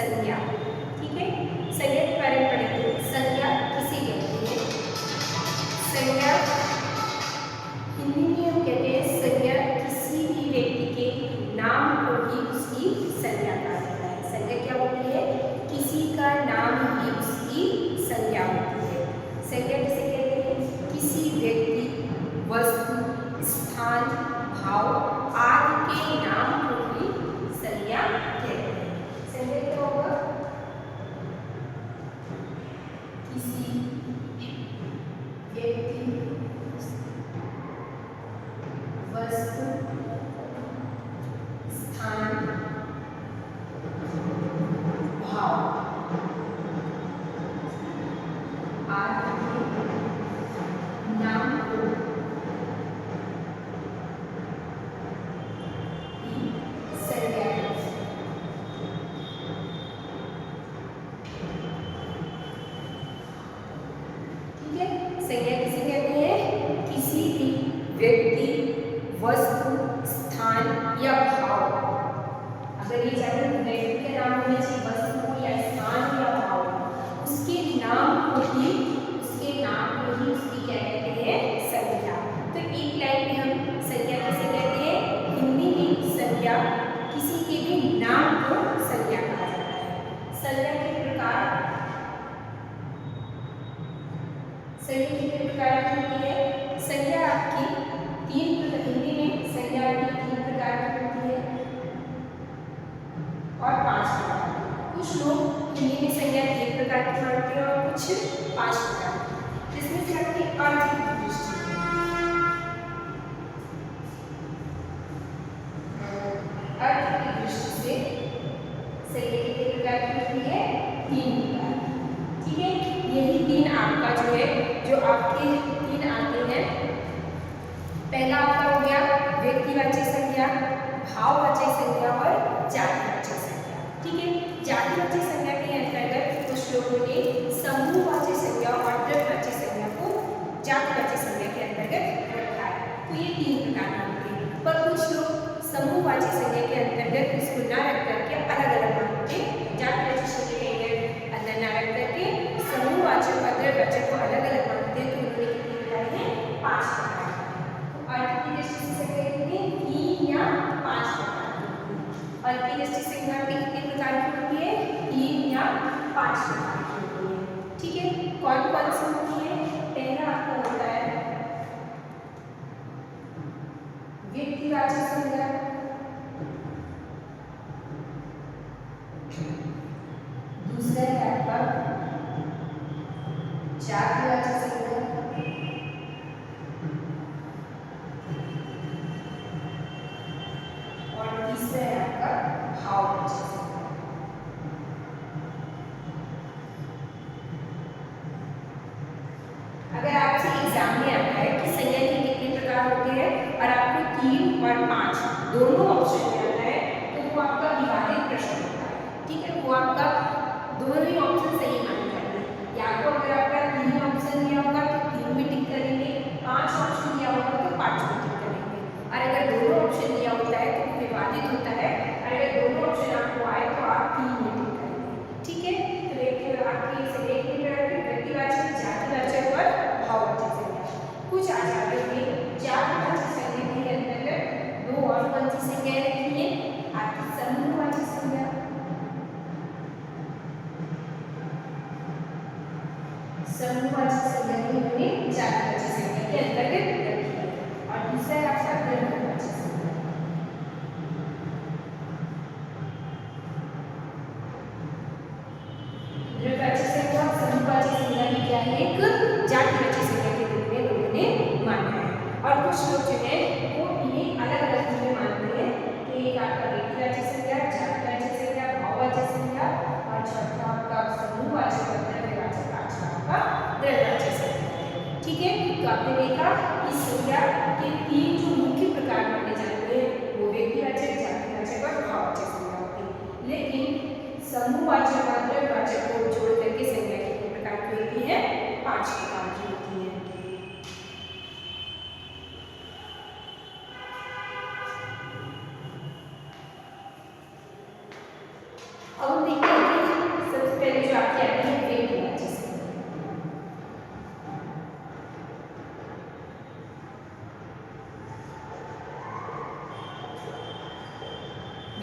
संज्ञा। ठीक है, संज्ञा के बारे में पढ़ेंगे। संज्ञा किसे कहते हैं? संज्ञा हिंदी में हम कहते हैं संज्ञा किसी भी व्यक्ति के नाम को ही उसकी संज्ञा कहा जाता है। संज्ञा क्या होती है? किसी का नाम ही उसकी संज्ञा होती है। संज्ञा किसे कहते हैं? किसी व्यक्ति, वस्तु, स्थान, भाव आदि के नाम को ही संज्ञा कहते हैं। संज्ञा क्या होगा? किसी व्यक्ति, वस्तु, स्थान, भाव आदि के नाम को ही संज्ञा कहते हैं। ठीक है, संज्ञा किसे कहते हैं? किसी भी व्यक्ति, वस्तु, स्थान या भाव, अगर ये चाहे व्यक्ति के नाम होने चाहिए, वस्तु को या स्थान या भाव, उसके नाम को ही उसकी क्या कहते हैं? संज्ञा। तो एक लाइन में हम संज्ञा किसे कहते हैं? हिंदी में संज्ञा किसी के भी नाम को संज्ञा कहा जाता है। संज्ञा के प्रकार, संज्ञा कितने प्रकार की होती है? संज्ञा आपकी हिंदी में संज्ञा की 3 प्रकार की होती है और 5 प्रकार की। कुछ लोग हिंदी में संज्ञा 3 प्रकार की मानते हैं और कुछ 5 प्रकार की। जिसमें से आपकी अर्थ की दृष्टि से संज्ञा कितने प्रकार की होती है? 3 प्रकार। ठीक है, यही 3 आपका जो है, जो आपके 3 आते हैं। पहला आपका हो गया व्यक्तिवाची संज्ञा, भाववाची संज्ञा और जातिवाची संज्ञा। ठीक है, जातिवाची संज्ञा के अंतर्गत कुछ लोगों ने समूहवाची संज्ञा और द्रव्यवाची संज्ञा को जातिवाची संज्ञा के अंतर्गत रखा है। तो ये 3 प्रकार होते हैं, पर कुछ लोग समूहवाची संज्ञा के अंतर्गत इसको न रख करके अलग अलग मानते हैं। जातिवाची संज्ञा के अंदर न रख करके समूहवाचक और द्रव्यवाचक को अलग अलग मानते हैं। तो उन्होंने कितने प्रकार हैं? 5 प्रकार। अर्थ की दृष्टि से संज्ञा कितनी? 3 या 5 प्रकार की। अर्थ की दृष्टि से संज्ञा कितने प्रकार की होती है? 3 या 5 प्रकार की होती है। ठीक है, कौन कौन सी होती है? पहला आपका होता है व्यक्तिवाची संज्ञा, दूसरा है आपका जातिवाची संज्ञा, और तीसरा है आपका भाववाची संज्ञा। अगर आपसे एग्जाम में आता है कि संज्ञा के कितने प्रकार होते हैं और आपको 3 और 5 दोनों ऑप्शन में आता है, तो वो आपका विवादित प्रश्न होता है। ठीक है, वो आपका दोनों ही ऑप्शन सही माने जाते हैं। या तो अगर आपका 3 ऑप्शन दिया होगा तो 3 में टिक करेंगे, 5 ऑप्शन दिया होगा तो 5 में टिक करेंगे, और अगर दोनों ऑप्शन दिया होता है तो विवादित होता है, और अगर दोनों ऑप्शन आपको आए तो आप 3 में टिक करेंगे। ठीक है, तो देखिए आपकी व्यक्तिवाचक, जातिवाचक और भाववाची संज्ञा। कुछ आचार्यों ने जातिवाची संज्ञा के अंतर्गत 2 और कौन सी संज्ञाएं रखी है? आपकी समूहवाची संज्ञा, समूहवाची संज्ञा को उन्होंने जातिवाची संज्ञा के अंतर्गत रखी है, और दूसरा है आपका द्रव्यवाची संज्ञा। द्रव्यवाची संज्ञा और समूहवाची संज्ञा भी क्या है? एक जातिवाची संज्ञा के रूप में लोगों ने माना है। और कुछ लोग जो है वो इन्हें अलग अलग चीजें मानते हैं कि एक आपका व्यक्तिवाची संज्ञा, जातिवाची संज्ञा, भाववाची संज्ञा, और चौथा आपका समूहवाची और द्रव्यवाची, पांचवा आपका द्रव्यवाची संज्ञा। ठीक है, तो आपने देखा कि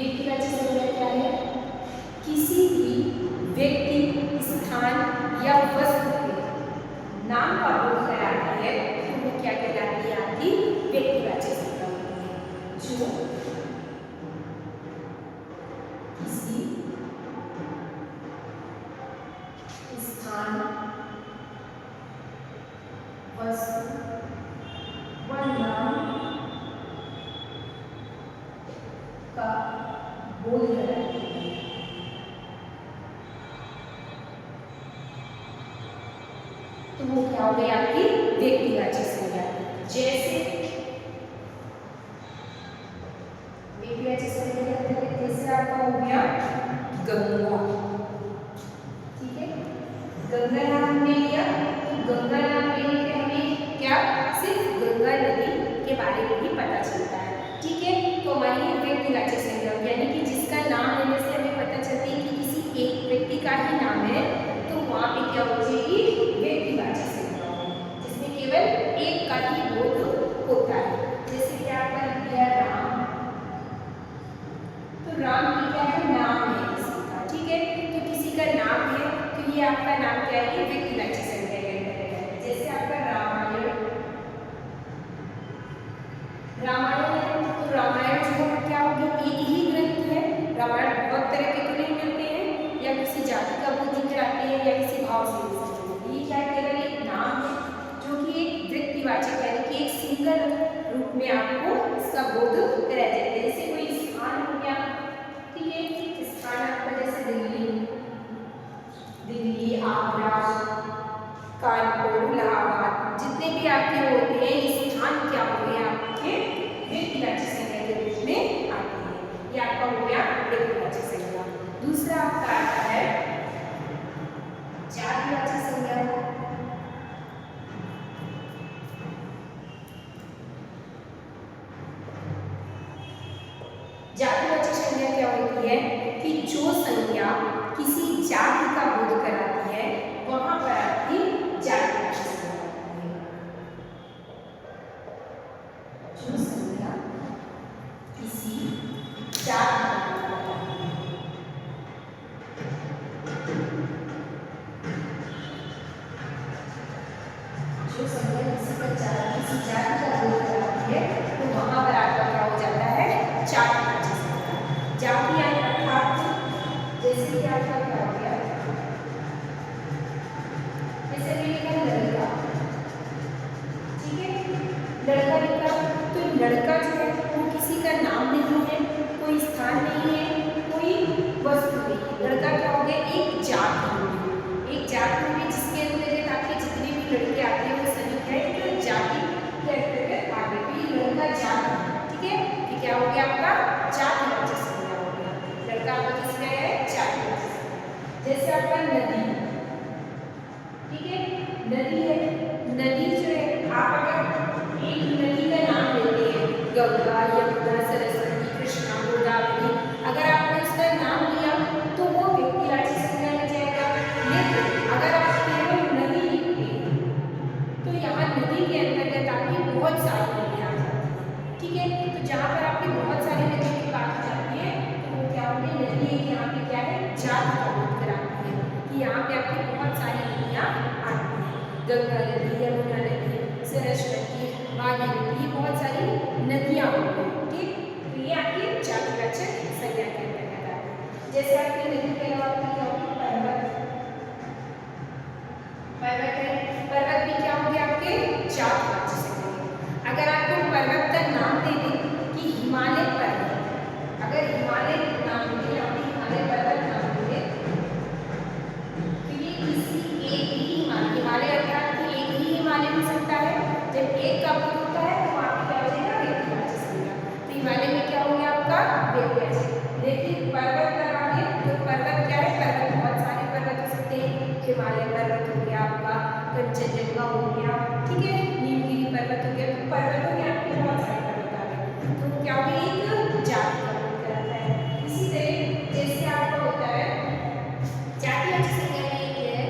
व्यक्तिवाचक संज्ञा क्या है? किसी भी व्यक्ति, स्थान या वस्तु के नाम का बोध कराती है तो वो क्या कहलाती है? आपकी व्यक्तिवाचक संज्ञा होती है। जो किसी स्थान, वस्तु व नाम का बोध कराती है। तो वो क्या हो गई? आपकी व्यक्तिवाचक संज्ञा। जैसे व्यक्तिवाचक संज्ञा के अंतर्गत जैसे आपका हो गया गंगा, ठीक है, गंगा नाम हमने लिया तो गंगा नाम लेने पे हमें क्या सिर्फ गंगा नदी के बारे में ही पता चलता है, ठीक है। तो हमारी ये व्यक्तिवाचक संज्ञा यानी कि जिसका नाम लेने से हमें पता चलती है कि किसी एक व्यक्ति का ही नाम है, तो वहाँ पे क्या हो जाएगी? व्यक्तिवाचक संज्ञा, जिसमें केवल एक का ही बोध होता है। जैसे कि आपका लिख दिया राम, तो राम की क्या है? नाम है किसी का, ठीक है। तो किसी का नाम है तो ये आपका नाम क्या है? ये व्यक्तिवाचक संज्ञा के अंतर्गत है। जैसे आपका रामायण, रामायण है तो रामायण जो है क्या होगी? एक ही ग्रंथ है। रामायण बहुत तरह के तो नहीं मिलते हैं, या किसी जाति का बोध दिखलाते हैं या किसी भाव से ये क्या केवल एक नाम है जो कि एक व्यक्तिवाचक यानी कि एक सिंगल रूप में आपको इसका बोध कराया जाता है। जैसे कोई स्थान हो गया, ठीक है, स्थान आपका जैसे दिल्ली, आगरा, कानपुर, इलाहाबाद, जितने भी आपके होते हैं ये स्थान क्या हो गए? आपके व्यक्तिवाचक संज्ञा के रूप में आते हैं। ये आपका हो गया व्यक्तिवाचक संज्ञा। दूसरा आपका आता है जातिवाचक संज्ञा। जातिवाचक संज्ञा क्या होती है? कि जो संज्ञा किसी जाति का बोध कराती है वहां पर आपकी जातिवाचक संज्ञा होती है। जो संज्ञा किसी जाति का बोध कराती है, जो संज्ञा किसी जाति का बोध कराती है तो वहां पर आपका क्या हो जाता है? जातिवाचक संज्ञा। जाति अर्थात जैसे कि आपका क्या हो गया? जैसे लिखा लड़का, ठीक है, लड़का लिखा तो लड़का जो है वो किसी का नाम नहीं है, कोई स्थान नहीं है, कोई वस्तु नहीं है। लड़का क्या हो गया? एक जाति हो गई। एक जाति हो गई जिसके अंतर्गत आपके जितने भी लड़के आते हैं वो सभी क्या है? तो जाति के अंतर्गत आ गए। तो ये लड़का जाति, ठीक है, ये क्या हो गया? आपका जातिवाचक संज्ञा हो गया। लड़का आपका किसका है? जातिवाचक संज्ञा। जैसे आपका नदी, ठीक है, नदी है, नदी जो है आप अगर एक नदी का नाम लेते हैं गंगा, यमुना, सरस्वती, कृष्णा, गोदावरी, अगर आपने उसका नाम लिया तो वो व्यक्तिवाचक संज्ञा में जाएगा। लेकिन अगर आप केवल नदी लिखते हैं तो यहाँ नदी के अंतर्गत आपकी बहुत सारी नदियाँ आ जाती हैं, ठीक है। तो जहाँ पर आपकी बहुत सारी नदियों की बात हो जाती है तो वो क्या होती है? नदी यहाँ पे क्या है? जाति का बोध कराती है कि यहाँ पे आपकी बहुत सारी नदियाँ आती हैं। गंगा नदी, यमुना नदी, सरस्वती, भागीरथी, बहुत सारी नदियाँ होती हैं, ठीक। तो ये आपकी जातिवाचक संज्ञा के अंतर्गत आती है। जैसे आपकी नदी के अलावा क्या होगी? पर्वत, पर्वत है, पर्वत भी क्या होगी? आपके जातिवाचक संज्ञा। अगर आपको पर्वत का नाम दे दें कि हिमालय पर्वत, अगर हिमालय नाम दे, आपकी हिमालय पर्वत नाम दे तो ये किसी एक ही हिमालय अर्थात कि एक ही हिमालय हो सकता है। जब एक का बोध होता है तो वहाँ पे क्या हो जाएगा? व्यक्तिवाचक संज्ञा। तो हिमालय में क्या हो गया? आपका व्यक्तिवाचक। लेकिन पर्वत लगा दे तो पर्वत क्या है? पर्वत बहुत सारे पर्वत हो सकते हैं। हिमालय पर्वत हो गया आपका, कंचनजंगा हो गया, ठीक है, नीलगिरी पर्वत हो गया। तो पर्वतों में आपके बहुत सारे पर्वत आ गए तो क्या हो गया? एक जाति का बोध कराता है। इसी तरह जैसे आपका होता है जातिवाचक संज्ञा में ये है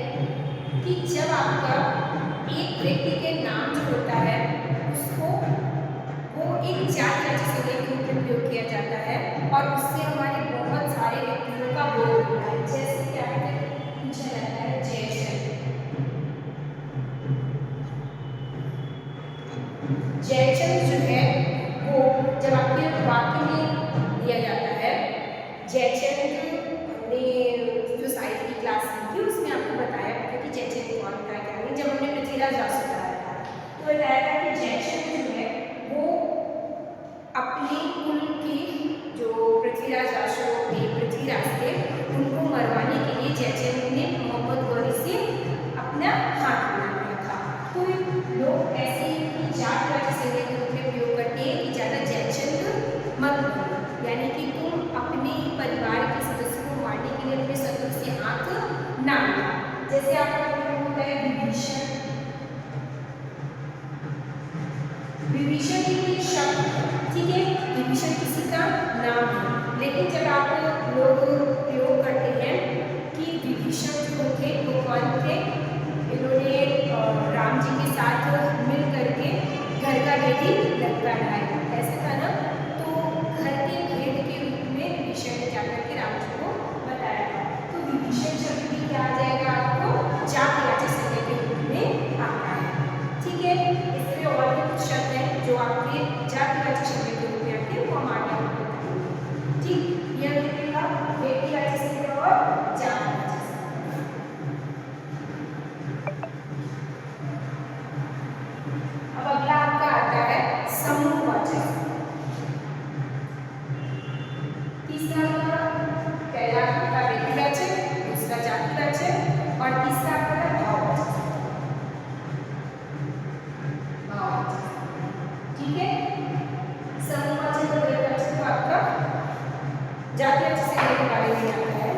कि जब आपका एक व्यक्ति के नाम जो होता है उसको वो एक जातिवाचक संज्ञा के रूप में प्रयोग किया जाता है और उससे हमारे बहुत सारे व्यक्तियों का बोध होता है। जैसे क्या है, पूछा जाता है जयचंद। जयचंद जो है वो जब आपके वाक्य में दिया जाता है, जयचंद हमने जो साहित्य की क्लास की थी उसमें आपको बताया था कि जयचंद कौन था क्या नहीं। जब हमने पृथ्वीराज रासो कराया था तो बताया था कि जयचंद जो है वो अपने कुल की जो पृथ्वीराज रासो थे, पृथ्वीराज थे, उनको मरवाने के लिए जयचंद ने मोहम्मद गौरी से अपना हाथ बना लिया था। तो लोग ऐसे ही जातिवाचक संज्ञा के रूप में प्रयोग करते हैं कि ज़्यादा जयचंद मत बनो, यानी कि तुम अपने परिवार के सदस्य को मारने के लिए अपने शत्रु से हाथ ना मिलाओ। जैसे आपका होता है विभीषण। विभीषण एक शब्द, ठीक है, विभीषण किसी का नाम है, लेकिन जब आप लोग प्रयोग करते हैं कि विभीषण जो थे वो कौन थे, इन्होंने राम जी के साथ मिल करके घर का भेदी लंका ढाया, ऐसा था ना। तो घर के भेद के रूप में विभीषण ने जाकर के राम जी को बताया था। तो विभीषण शब्द भी क्या आ जाएगा, आपको जातिवाचक संज्ञा के रूप में आता है, ठीक है। इसमें और भी कुछ शब्द हैं जो आपके जातिवाचक संज्ञा के रूप में आते हैं, वो हम आगे आपको बताएंगे, ठीक। यह देखिएगा व्यक्तिवाचक संज्ञा और जातिवाचक संज्ञा। अब अगला आपका आता है समूहवाचक। तीसरा आपका पहला आपका व्यक्तिवाचक, दूसरा जातिवाचक और तीसरा आपका भाववाचक, ठीक है। समूहवाचक और व्यक्तिवाचक तो आपका जातिवाचक संज्ञा के बारे में आता है।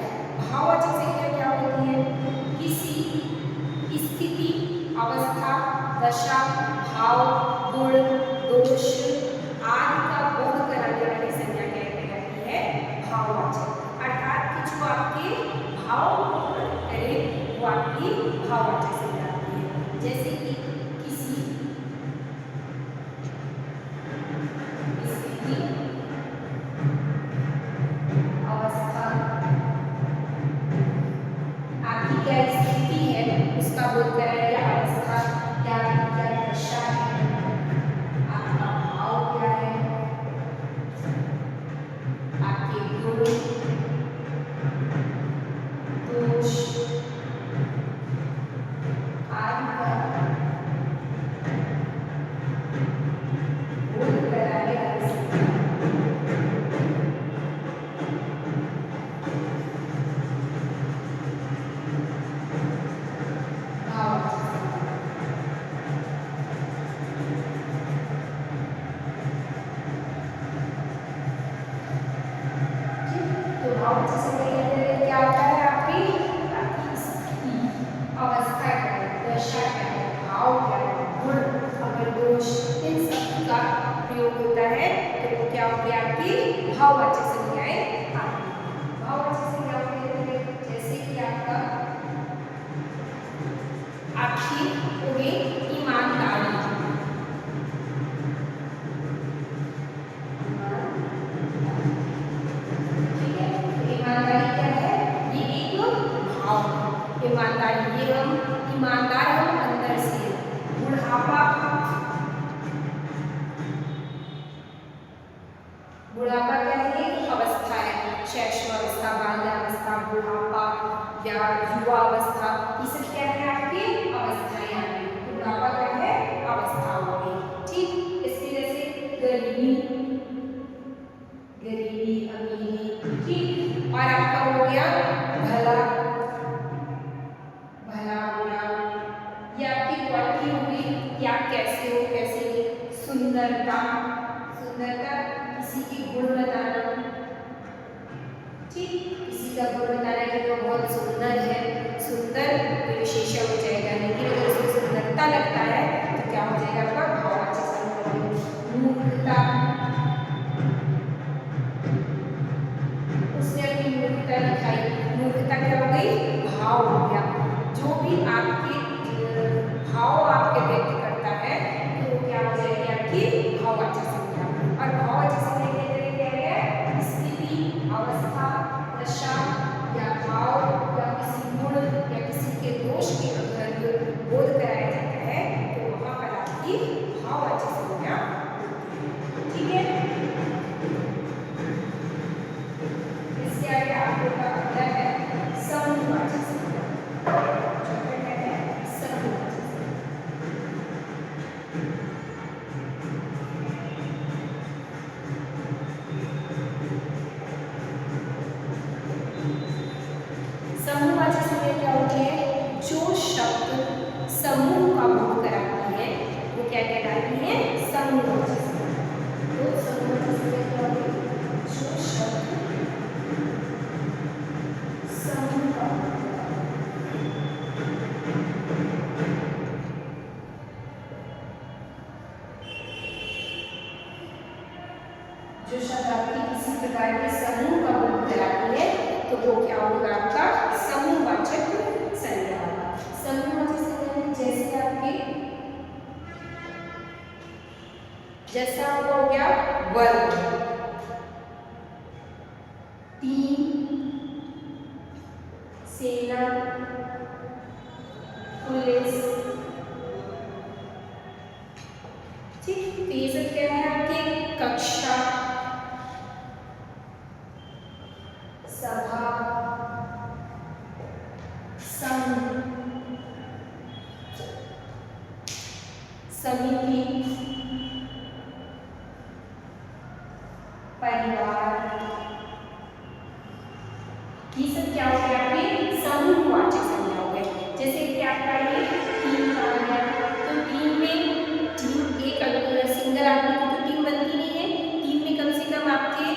भाववाचक संज्ञा क्या होती है, किसी स्थिति, अवस्था, दशा, भाव, गुण, दोष आदि का बोध कराने वाली संज्ञा कहलाती है भाववाचक। अर्थात कि जो आपके भाव को प्रकट करे वो आपकी भाववाचक संज्ञा होती है। जैसे कि किसी स्थिति, अवस्था, आपकी क्या स्थिति है उसका बोध कराएगा, अवस्था क्या दशा है, आपका भाव क्या है, आपके गुण, दोष आदि का बोध कराने वाली संज्ञा भाववाचक। तो भाववाचक संज्ञा के अंदर क्या आता है, आपकी स्थिति, अवस्था क्या है, दशा क्या है, भाव क्या है, गुण, अगर दोष, इन सब का प्रयोग होता है तो वो क्या होगी, आपकी भाववाचक संज्ञाएं आती हैं। भाववाचक संज्ञाओं के अंदर जैसे कि आपका आपकी हो गई ईमानदारी, ठीक है। ईमानदारी क्या है, ये एक भाव है। ईमानदारी, ये हम ईमानदार हम अंदर से। बुढ़ापा, बुढ़ापा क्या है, एक अवस्था है, शैशवावस्था, बाल्यावस्था, बुढ़ापा या युवा अवस्था, ये सब क्या है, आपकी अवस्थाएं आ गई। बुढ़ापा क्या है, अवस्था हो गई, ठीक। इसकी जैसे गरीबी, गरीबी, अमीरी, ठीक। और आपका हो गया भला, भला बुरा, ये आपकी क्वालिटी होगी कि आप कैसे हो, कैसे नहीं। सुंदरता, सुंदरता किसी की गुण बताना, ठीक, किसी का गुण बताना कि वो बहुत सुंदर है, सुंदर विशेषण हो जाएगा। लेकिन अगर उसमें सुंदरता लगता है तो क्या हो जाएगा, आपका भाववाचक संज्ञा। मूर्खता, उसने अपनी मूर्खता दिखाई, मूर्खता क्या हो गई, भाव हो गया। जो भी आपके भाव आपके व्यक्त करता है तो वो क्या हो जाएगी, आपकी भाववाचक संज्ञा। और समूह का बोध कराती है वो क्या कहलाती है? समूहवाचक संज्ञा। तो समूहवाचक संज्ञा क्या होगी? जो शब्द समूह का जो शब्द आपकी किसी प्रकार के समूह का बोध कराती है तो वो क्या होगा? आपका समूहवाचक संज्ञा होगा। समूहवाचक संज्ञा में जैसे आपके जैसा आपका हो गया वर्ग, टीम, सेना, पुलिस, ठीक। तो ये सब क्या है आपके? कक्षा, सभा, संघ, समिति, परिवार, ये सब क्या हो गया आपके? समूहवाचक संज्ञा हो गए। जैसे कि आपका ये टीम का हो गया, तो टीम में टीम एक सिंगल आदमी की तो टीम बनती नहीं है। टीम में कम से कम आपके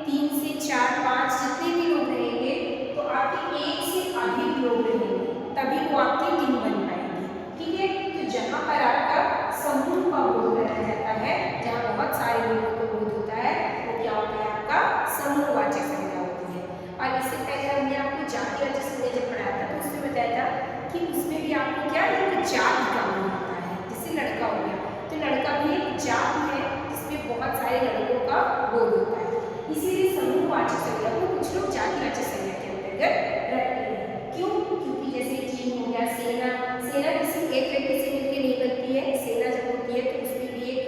3 से 4, 5 जितने भी लोग रहेंगे तो आपके 1 से अधिक लोग रहेंगे तभी वो आपकी टीम बन पाएगी, ठीक है। तो जहाँ पर आपका समूह का बोध कराया जाता है, जहाँ बहुत सारे लोगों को बोध होता है, वो क्या होता है? आपका समूहवाचक संज्ञा होती है। और इससे पहले हमने आपको जातिवाचक संज्ञा जब पढ़ाया था तो उसमें बताया था कि उसमें भी आपको क्या एक जाति का बोध होता है। जैसे लड़का हो गया तो लड़का भी एक जाति है जिसमें बहुत सारे लड़कों का बोध होता है। इसीलिए समूहवाचक संज्ञा को कुछ लोग जातिवाचक संज्ञा के अंतर्गत रखते हैं। क्यों? क्योंकि जैसे टीम हो गया, सेना, सेना किसी एक व्यक्ति से मिलकर नहीं बनती है। सेना जब होती है तो उसमें भी एक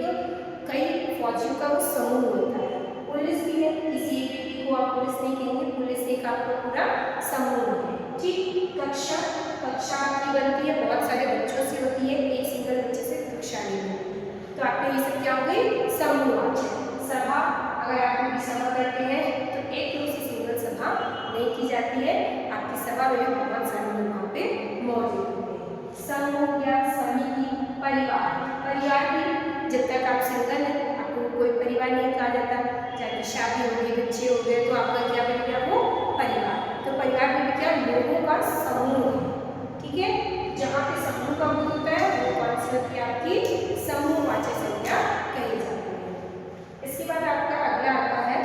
कई फौजियों का वो समूह होता है। पुलिस भी है, किसी एक व्यक्ति को आप पुलिस नहीं कहेंगे, पुलिस एक आपका पूरा समूह है, ठीक। कक्षा, कक्षा आपकी बनती है बहुत सारे बच्चों से होती है, एक सिंगल बच्चे से कक्षा नहीं होती। तो आपके ये सब क्या हो गई? समूहवाचक। सभा, अगर आप कोई सभा करते हैं तो एक रूप से सिंगल सभा नहीं की जाती है, आपकी सभा में बहुत सारे लोग वहाँ पे मौजूद होते हैं। संघ हो गया, समिति, परिवार, परिवार भी जब तक आप सिंगल हैं आपको कोई परिवार नहीं कहा जाता, चाहे शादी हो गई, बच्चे हो गए तो आपका क्या बन गया? वो परिवार। तो परिवार में भी क्या? लोगों का समूह है, ठीक है। जहाँ पे समूह का बोध होता है वो कौन सी होती है? आपकी समूहवाचक संज्ञा कही जाती है। इसके बाद आपका अगला आता है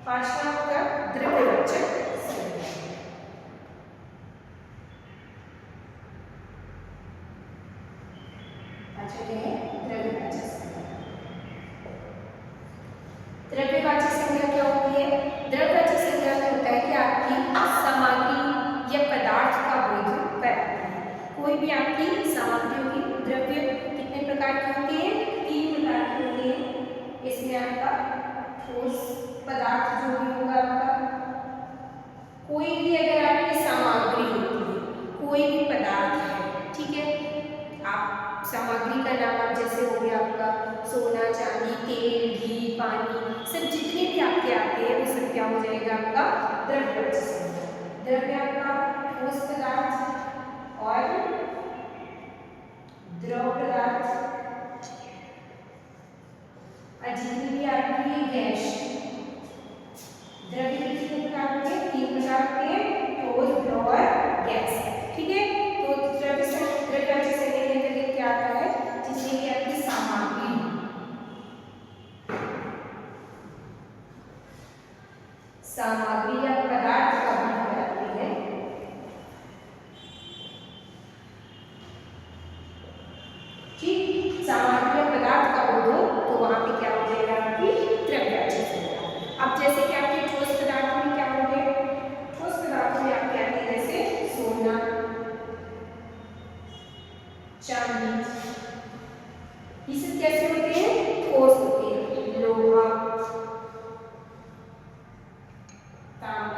5वां आपका द्रव्यवाचक संज्ञा। अच्छा क्या है? द्रव्यवाचक संज्ञा। द्रव्यवाचक संज्ञा क्या होती है? द्रव्यवाचक संज्ञा में होता है कि आपकी सामग्री या पदार्थ का बोध कराती है। कोई भी आपकी सामग्री होगी, द्रव्य कितने प्रकार की होती है? 3 प्रकार की होती है। इसमें आपका ठोस पदार्थ जो भी होगा आपका, कोई भी अगर आपकी सामग्री होती है, कोई भी पदार्थ है, ठीक है। आप सामग्री का नाम आप जैसे हो गया आपका सोना, चांदी, तेल, घी, पानी, सब जितने भी आपके आते हैं वो सब क्या हो जाएगा? आपका द्रव्यवाचक संज्ञा। द्रव्य आपका ठोस पदार्थ और द्रव पदार्थ, और जितनी भी आपकी गैस, द्रव्य कितने प्रकार के? 3 प्रकार के, ठोस, द्रव और गैस, ठीक है। तो द्रव्यवाचक संज्ञा के अंतर्गत क्या आता है? जिसमें कि आपकी सामग्री, सामग्री या पदार्थ का बोध कराती है, ठीक। सामग्री या पदार्थ का बोध हो तो वहां पे क्या हो जाएगा? आपकी द्रव्यवाचक संज्ञा। अब जैसे कि आपके ठोस पदार्थ में क्या हो गए? ठोस पदार्थ में आप क्या हैं? जैसे सोना, चांदी, ये सब कैसे होते हैं? ठोस होते हैं। लोहा, तांबा,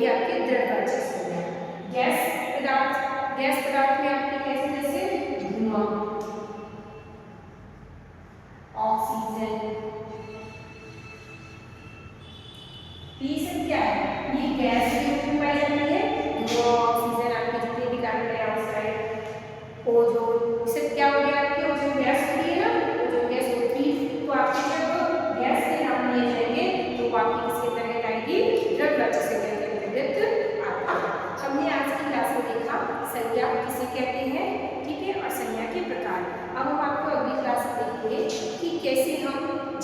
ये आपके दृढ़वाचक संज्ञा। गैस पदार्थ में आपके कैसे, जैसे धुआं, ऑक्सीजन। ये सब क्या है, ये गैस के रूप में पाई जाती है। धुआं, ऑक्सीजन, आपके जितने भी कार्बन डाइऑक्साइड, ओजोन, सब क्या हो गया आपके, ओजोन गैस होती है ना, ओजोन गैस होती। तो आपके जब गैस के नाम लिए जाएंगे तो वो आपकी किसके अंतर्गत आएगी, दृढ़वाचक संज्ञा के अंतर्गत आता है। हमने आज की क्लास में देखा संज्ञा किसे कहते हैं, ठीक है, और संज्ञा के प्रकार। अब हम आपको अगली क्लास में देखेंगे कि कैसे हम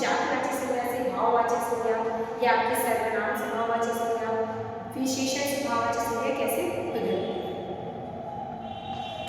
जातिवाचक संज्ञा से भाववाचक संज्ञा या आपके सर्वनाम से भाववाचक संज्ञा, विशेषण से भाववाचक संज्ञा कैसे